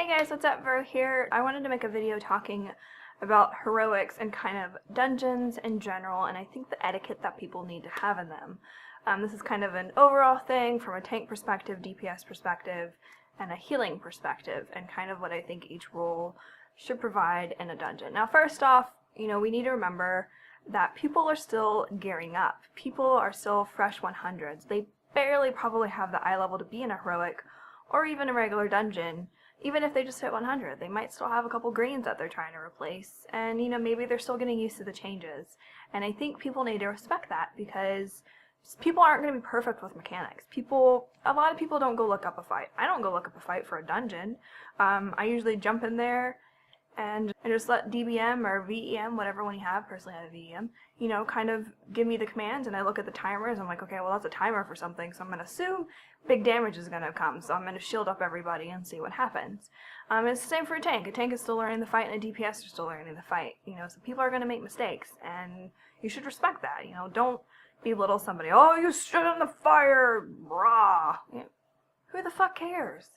Hey guys, what's up? Vero here. I wanted to make a video talking about heroics and kind of dungeons in general, and I think the etiquette that people need to have in them. This is kind of an overall thing from a tank perspective, DPS perspective, and a healing perspective, and kind of what I think each role should provide in a dungeon. Now first off, we need to remember that people are still gearing up. People are still fresh 100s. They barely probably have the eye level to be in a heroic or even a regular dungeon. Even if they just hit 100, they might still have a couple greens that they're trying to replace, and maybe they're still getting used to the changes. And I think people need to respect that, because people aren't going to be perfect with mechanics. A lot of people don't go look up a fight. I don't go look up a fight for a dungeon. I usually jump in there and just let DBM or VEM, whatever one you have, personally I have VEM, kind of give me the commands, and I look at the timers. I'm like, okay, well that's a timer for something, so I'm going to assume big damage is going to come, so I'm going to shield up everybody and see what happens. It's the same for a tank. A tank is still learning the fight, and a DPS is still learning the fight, so people are going to make mistakes, and you should respect that. Don't belittle somebody. Oh, you stood in the fire, rah. Who the fuck cares?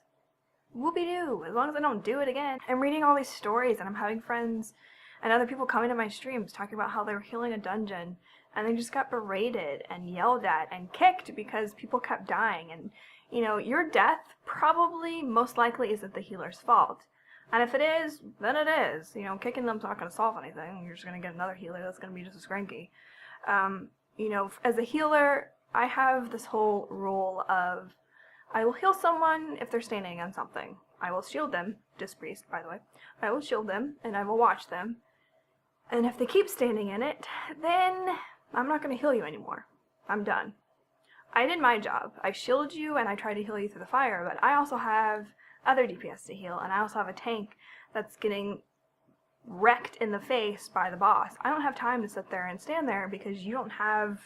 Whoopie-doo, as long as I don't do it again. I'm reading all these stories, and I'm having friends and other people coming to my streams talking about how they were healing a dungeon and they just got berated and yelled at and kicked because people kept dying. And your death probably most likely isn't the healer's fault, and if it is, then it is. Kicking them's not going to solve anything. You're just going to get another healer that's going to be just as cranky. As a healer, I have this whole rule of I will heal someone if they're standing on something. I will shield them, Disc Priest, by the way. I will shield them, and I will watch them. And if they keep standing in it, then I'm not going to heal you anymore. I'm done. I did my job. I shielded you, and I tried to heal you through the fire, but I also have other DPS to heal, and I also have a tank that's getting wrecked in the face by the boss. I don't have time to sit there and stand there because you don't have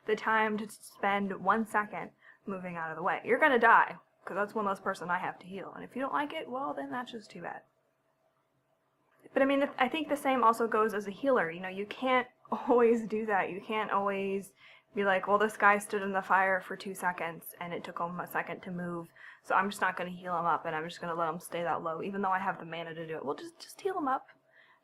the time to spend 1 second moving out of the way. You're gonna die, because that's one less person I have to heal, and if you don't like it, well, then that's just too bad. But I think the same also goes as a healer. You can't always do that. You can't always be like, well, this guy stood in the fire for 2 seconds and it took him a second to move, so I'm just not going to heal him up and I'm just going to let him stay that low, even though I have the mana to do it. Well, just heal him up.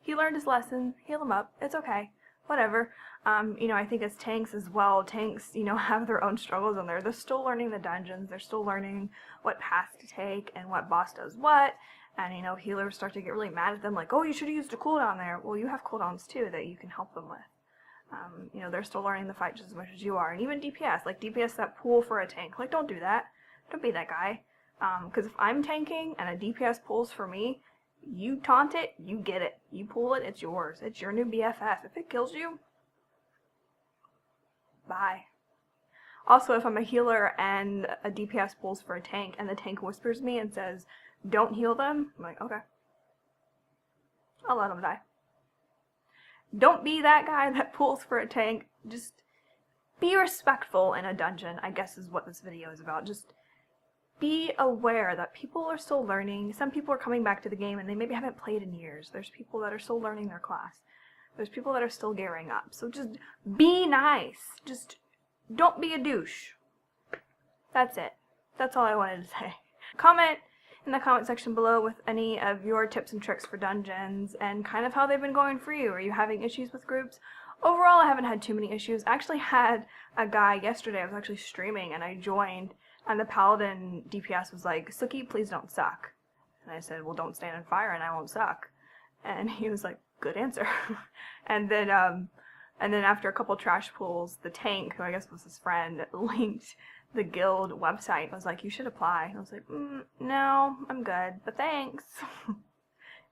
He learned his lesson. Heal him up. It's okay. Whatever. I think as tanks as well, tanks, have their own struggles in there. They're still learning the dungeons. They're still learning what paths to take and what boss does what. And, healers start to get really mad at them, like, oh, you should have used a cooldown there. Well, you have cooldowns, too, that you can help them with. They're still learning the fight just as much as you are. And even DPS, like DPS that pull for a tank. Like, don't do that. Don't be that guy. Because if I'm tanking and a DPS pulls for me, you taunt it, you get it. You pull it, it's yours. It's your new BFF. If it kills you, bye. Also, if I'm a healer and a DPS pulls for a tank and the tank whispers me and says, don't heal them, I'm like, okay. I'll let them die. Don't be that guy that pulls for a tank. Just be respectful in a dungeon, I guess is what this video is about. Just be aware that people are still learning. Some people are coming back to the game and they maybe haven't played in years. There's people that are still learning their class. There's people that are still gearing up. So just be nice. Just don't be a douche. That's it. That's all I wanted to say. Comment in the comment section below with any of your tips and tricks for dungeons and kind of how they've been going for you. Are you having issues with groups? Overall, I haven't had too many issues. I actually had a guy yesterday. I was actually streaming and I joined, and the paladin DPS was like, Suki, please don't suck. And I said, well, don't stand in fire and I won't suck. And he was like, good answer. and then after a couple trash pulls, the tank, who I guess was his friend, linked the guild website and was like, you should apply. And I was like, no, I'm good, but thanks.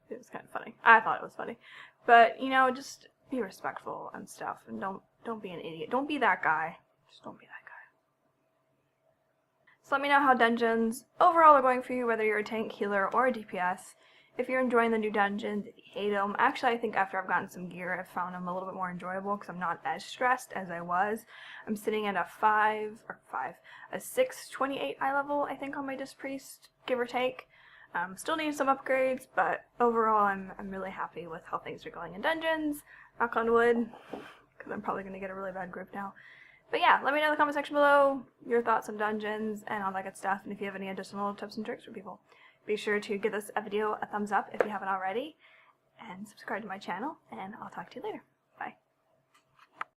It was kind of funny. I thought it was funny. But, just be respectful and stuff, and don't be an idiot. Don't be that guy. Just don't be that guy. So let me know how dungeons overall are going for you, whether you're a tank, healer, or a DPS. If you're enjoying the new dungeons, if you hate them. Actually, I think after I've gotten some gear, I've found them a little bit more enjoyable because I'm not as stressed as I was. I'm sitting at a 628 eye level, I think, on my Disc Priest, give or take. Still need some upgrades, but overall, I'm really happy with how things are going in dungeons. Knock on wood, because I'm probably going to get a really bad group now. But yeah, let me know in the comment section below your thoughts on dungeons and all that good stuff, and if you have any additional tips and tricks for people. Be sure to give this video a thumbs up if you haven't already, and subscribe to my channel, and I'll talk to you later. Bye.